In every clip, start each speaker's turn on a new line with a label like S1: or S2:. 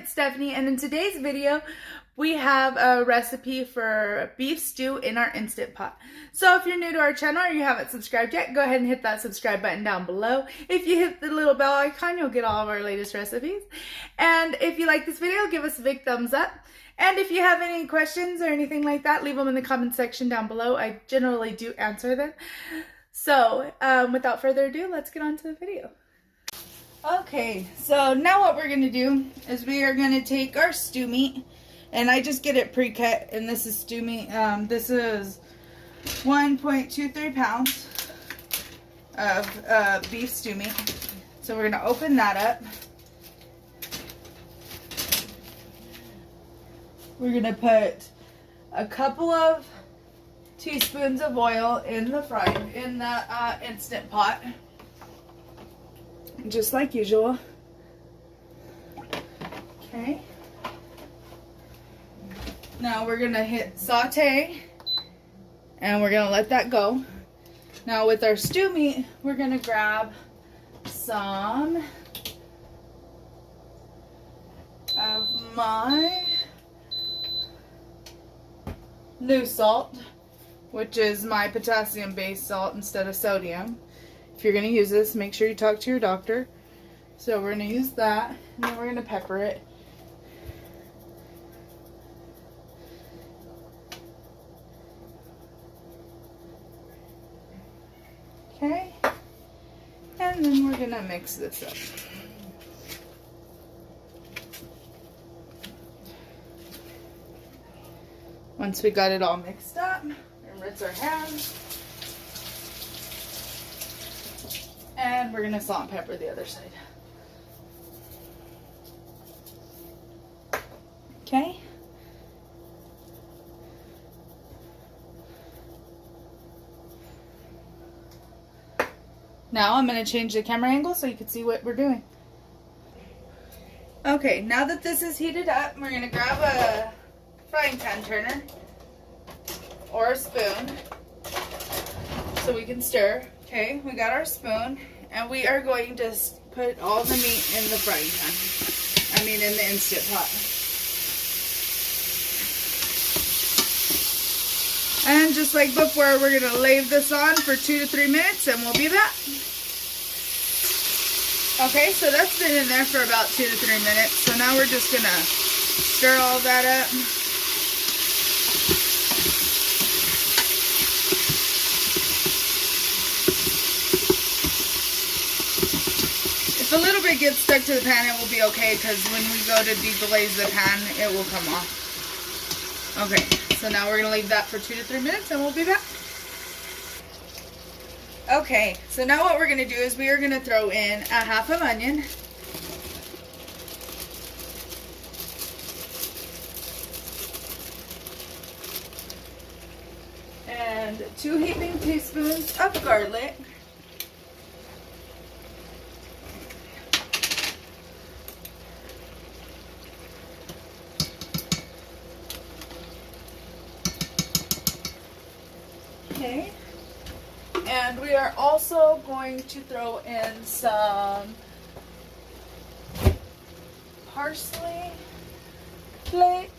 S1: it's Stephanie, and in today's video we have a recipe for beef stew in our Instant Pot. So if you're new to our channel or you haven't subscribed yet, go ahead and hit that subscribe button down below. If you hit the little bell icon, you'll get all of our latest recipes. And if you like this video, give us a big thumbs up. And if you have any questions or anything like that, leave them in the comment section down below. I generally do answer them. So without further ado, let's get on to the video. Okay, so now what we're going to do is we are going to take our stew meat, and I just get it pre-cut, and this is stew meat. This is 1.23 pounds of beef stew meat. So we're going to open that up. We're going to put a couple of teaspoons of oil in the Instant Pot. Just like usual. Okay. Now we're gonna hit saute, and we're gonna let that go. Now with our stew meat, we're gonna grab some of my new salt, which is my potassium-based salt instead of sodium. If you're going to use this, make sure you talk to your doctor. So we're going to use that, and then we're going to pepper it. Okay. And then we're going to mix this up. Once we got it all mixed up, we're going to rinse our hands. And we're going to salt and pepper the other side. Okay. Now I'm going to change the camera angle so you can see what we're doing. Okay, now that this is heated up, we're going to grab a frying pan turner or a spoon so we can stir. Okay, we got our spoon, and we are going to put all the meat in the frying pan. In the Instant Pot. And just like before, we're going to leave this on for 2 to 3 minutes, and we'll be back. Okay, so that's been in there for about 2 to 3 minutes. So now we're just going to stir all that up. If a little bit gets stuck to the pan, it will be okay, because when we go to deglaze the pan, it will come off. Okay, so now we're going to leave that for 2 to 3 minutes, and we'll be back. Okay, so now what we're going to do is we are going to throw in a half of onion. And 2 heaping teaspoons of garlic. Okay, and we are also going to throw in some parsley flakes.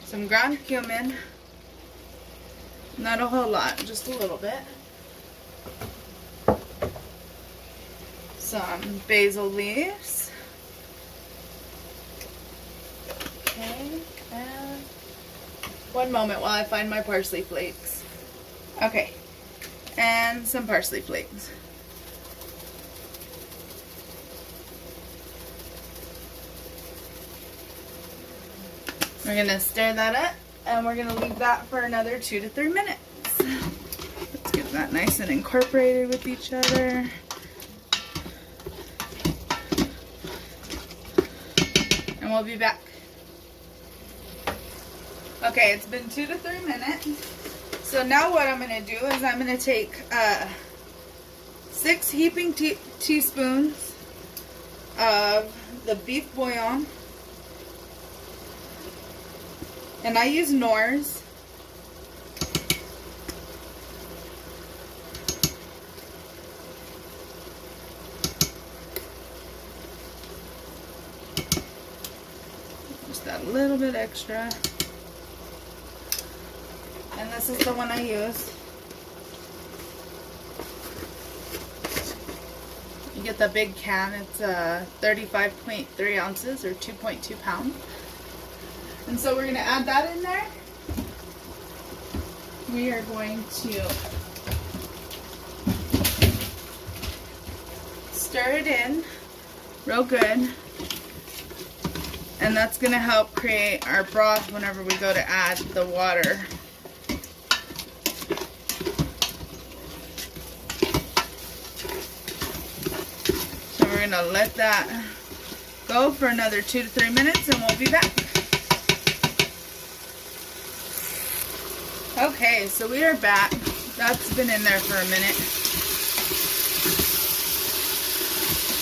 S1: Some ground cumin. Not a whole lot, just a little bit. Some basil leaves. Okay, and one moment while I find my parsley flakes. Okay, and some parsley flakes. We're gonna stir that up, and we're gonna leave that for another 2 to 3 minutes. Let's get that nice and incorporated with each other. And we'll be back. Okay, it's been 2 to 3 minutes. So now what I'm going to do is I'm going to take 6 heaping teaspoons of the beef bouillon. And I use Knorr's. Just that little bit extra. And this is the one I use. You get the big can. It's 35.3 ounces or 2.2 pounds. And so we're going to add that in there. We are going to stir it in real good. And that's going to help create our broth whenever we go to add the water. So we're going to let that go for another 2 to 3 minutes and we'll be back. Okay, so we are back. That's been in there for a minute.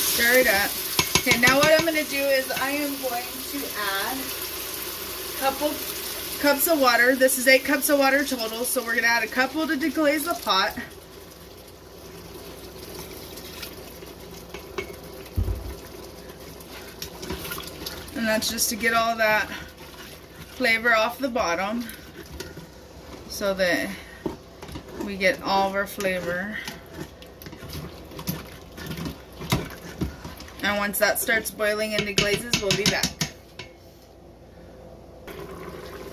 S1: Stir it up. Okay, now what I'm going to do is I am going to add a couple cups of water. This is 8 cups of water total, so we're going to add a couple to deglaze the pot. And that's just to get all that flavor off the bottom so that we get all of our flavor. And once that starts boiling and deglazes, we'll be back.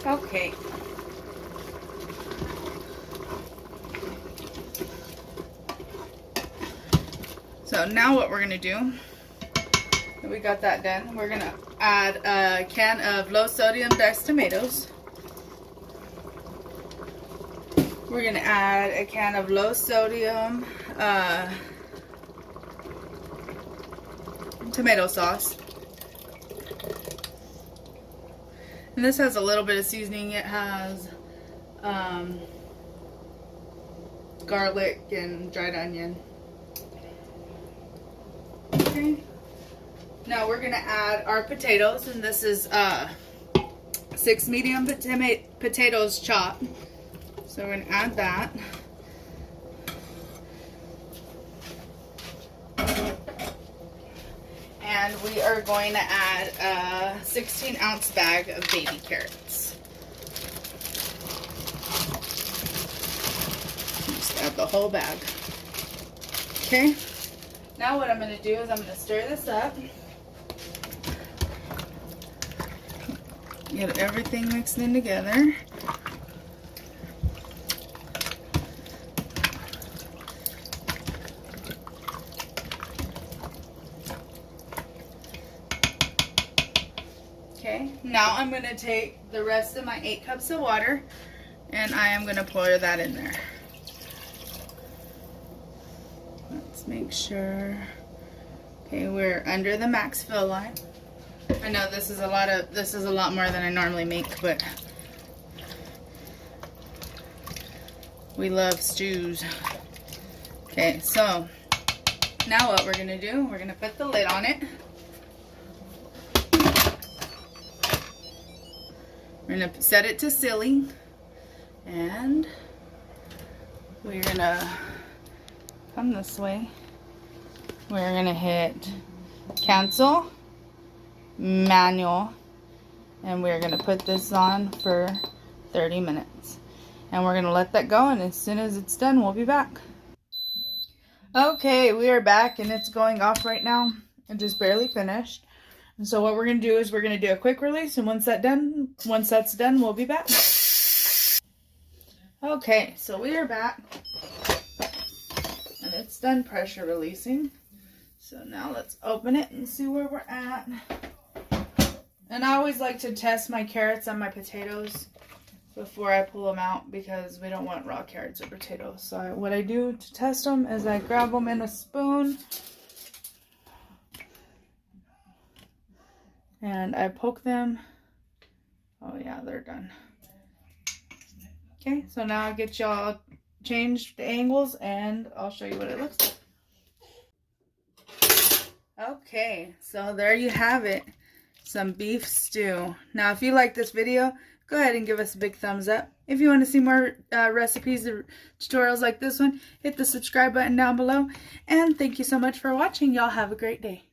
S1: Okay. So now what we're going to do, we got that done, we're going to add a can of low sodium diced tomatoes. We're going to add a can of low sodium tomato sauce. And this has a little bit of seasoning. It has garlic and dried onion. Okay. Now we're going to add our potatoes, and this is 6 medium potatoes chopped. So we're going to add that. And we are going to add a 16-ounce bag of baby carrots. Just add the whole bag. Okay. Now what I'm going to do is I'm going to stir this up. Get everything mixed in together. Okay, now I'm going to take the rest of my 8 cups of water and I am going to pour that in there. Let's make sure. Okay, we're under the max fill line. I know this is a lot more than I normally make, but we love stews. Okay, so now what we're going to do, we're going to put the lid on it. We're going to set it to sealing, and we're going to come this way. We're going to hit cancel, manual, and we're going to put this on for 30 minutes. And we're going to let that go, and as soon as it's done, we'll be back. Okay, we are back, and it's going off right now. It just barely finished. And so what we're going to do is we're going to do a quick release, and once that's done, we'll be back. Okay, so we are back, and it's done pressure releasing. So now let's open it and see where we're at. And I always like to test my carrots and my potatoes before I pull them out because we don't want raw carrots or potatoes. So what I do to test them is I grab them in a spoon and I poke them. Oh yeah, they're done. Okay, so now I'll get y'all changed the angles and I'll show you what it looks like. Okay, so there you have it. Some beef stew. Now if you like this video, go ahead and give us a big thumbs up. If you want to see more recipes or tutorials like this one, hit the subscribe button down below. And thank you so much for watching. Y'all have a great day.